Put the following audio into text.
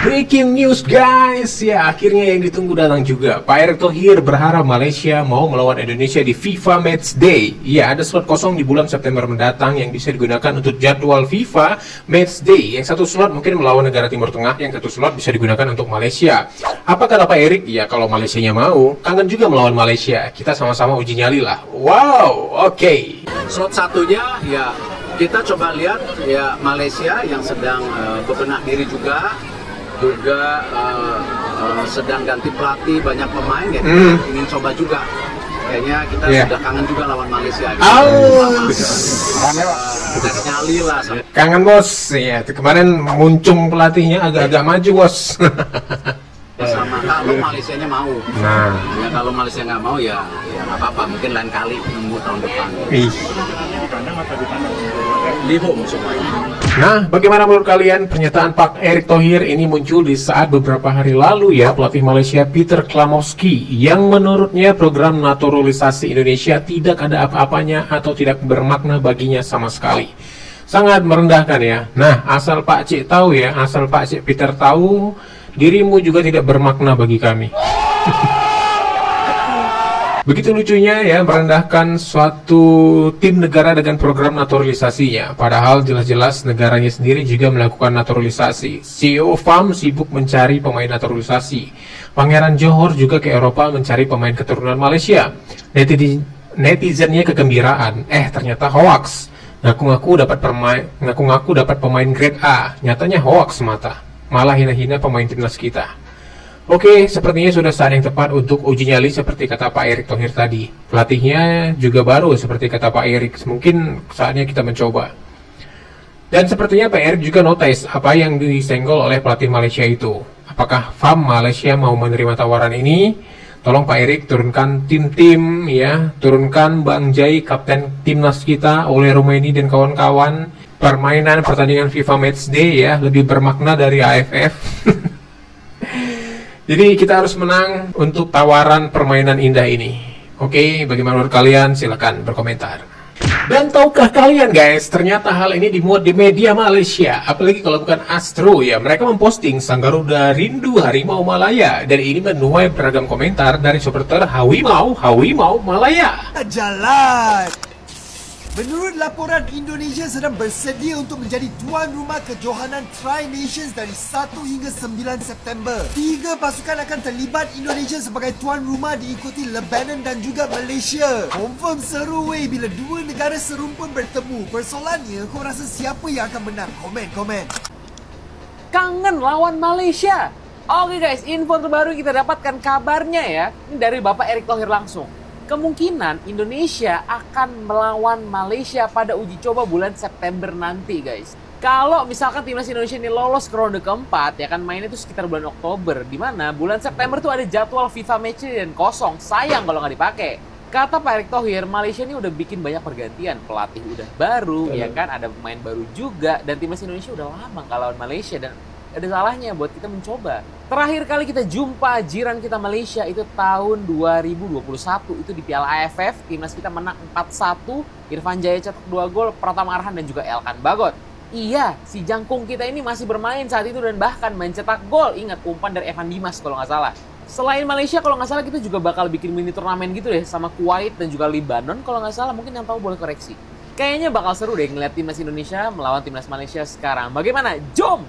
Breaking news guys, ya akhirnya yang ditunggu datang juga. Pak Erick Thohir berharap Malaysia mau melawan Indonesia di FIFA Match Day. Ya, ada slot kosong di bulan September mendatang yang bisa digunakan untuk jadwal FIFA Match Day. Yang satu slot mungkin melawan negara Timur Tengah, yang satu slot bisa digunakan untuk Malaysia. Apa kata Pak Erick? Ya kalau Malaysianya mau, kangen juga melawan Malaysia. Kita sama-sama uji nyali lah. Wow, oke. Slot satunya ya kita coba lihat ya Malaysia yang sedang bebenah diri juga sedang ganti pelatih, banyak pemain ya, ingin coba juga. Kayaknya kita sudah kangen juga lawan Malaysia. Tes nyali lah. Kangen bos, ya kemarin muncung pelatihnya agak-agak maju bos. Sama kalau Malaysianya mau. Nah, ya kalau Malaysia nggak mau ya nggak apa-apa, mungkin lain kali nunggu tahun depan. Di home semuanya. Nah, bagaimana menurut kalian pernyataan Pak Erick Thohir ini muncul di saat beberapa hari lalu ya pelatih Malaysia Peter Klamowski yang menurutnya program naturalisasi Indonesia tidak ada apa-apanya atau tidak bermakna baginya sama sekali. Sangat merendahkan ya. Nah, asal Pak Cik tahu ya, asal Pak Cik Peter tahu, dirimu juga tidak bermakna bagi kami. Begitu lucunya ya merendahkan suatu tim negara dengan program naturalisasinya. Padahal jelas-jelas negaranya sendiri juga melakukan naturalisasi. CEO FAM sibuk mencari pemain naturalisasi. Pangeran Johor juga ke Eropa mencari pemain keturunan Malaysia. Netizennya kegembiraan. Ternyata hoax. Ngaku-ngaku dapat pemain grade A. Nyatanya hoax semata. Malah hina-hina pemain timnas kita. Oke, sepertinya sudah saat yang tepat untuk uji nyali seperti kata Pak Erick Thohir tadi. Pelatihnya juga baru seperti kata Pak Erick. Mungkin saatnya kita mencoba. Dan sepertinya Pak Erick juga notice apa yang disenggol oleh pelatih Malaysia itu. Apakah FAM Malaysia mau menerima tawaran ini? Tolong Pak Erick turunkan tim-tim ya, turunkan Bang Jai kapten timnas kita, oleh Romaini dan kawan-kawan. Pertandingan FIFA Match Day ya lebih bermakna dari AFF. Jadi kita harus menang untuk tawaran permainan indah ini. Oke, bagaimana menurut kalian? Silahkan berkomentar. Dan tahukah kalian guys, ternyata hal ini dimuat di media Malaysia. Apalagi kalau bukan Astro ya, mereka memposting Sang Garuda rindu harimau Malaya. Dan ini menuai beragam komentar dari supporter Hawimau Malaya. Jalan. Menurut laporan, Indonesia sedang bersedia untuk menjadi tuan rumah kejohanan Tri-Nations dari 1 hingga 9 September. 3 pasukan akan terlibat Indonesia sebagai tuan rumah diikuti Lebanon dan juga Malaysia. Confirm seru weh bila dua negara serumpun bertemu. Persoalannya, kau rasa siapa yang akan menang? Komen. Kangen lawan Malaysia. Oke guys, info terbaru kita dapatkan kabarnya ya. Ini dari Bapak Erick Thohir langsung. Kemungkinan Indonesia akan melawan Malaysia pada uji coba bulan September nanti guys. Kalau misalkan timnas Indonesia ini lolos ke ronde keempat, ya kan mainnya itu sekitar bulan Oktober. Dimana bulan September tuh ada jadwal FIFA Match dan kosong. Sayang kalau nggak dipakai. Kata Pak Erick Thohir, Malaysia ini udah bikin banyak pergantian. Pelatih udah baru, ya kan, ada pemain baru juga. Dan timnas Indonesia udah lama nggak lawan Malaysia. Dan ada salahnya buat kita mencoba. Terakhir kali kita jumpa jiran kita Malaysia itu tahun 2021 itu di Piala AFF. Timnas kita menang 4-1. Irfan Jaya cetak 2 gol, Pratama Arhan dan juga Elkan Bagot. Iya, si jangkung kita ini masih bermain saat itu dan bahkan mencetak gol. Ingat umpan dari Evan Dimas kalau nggak salah. Selain Malaysia kalau nggak salah kita juga bakal bikin mini turnamen gitu deh sama Kuwait dan juga Lebanon kalau nggak salah. Mungkin yang tahu boleh koreksi. Kayaknya bakal seru deh ngeliat timnas Indonesia melawan timnas Malaysia sekarang. Bagaimana? Jom!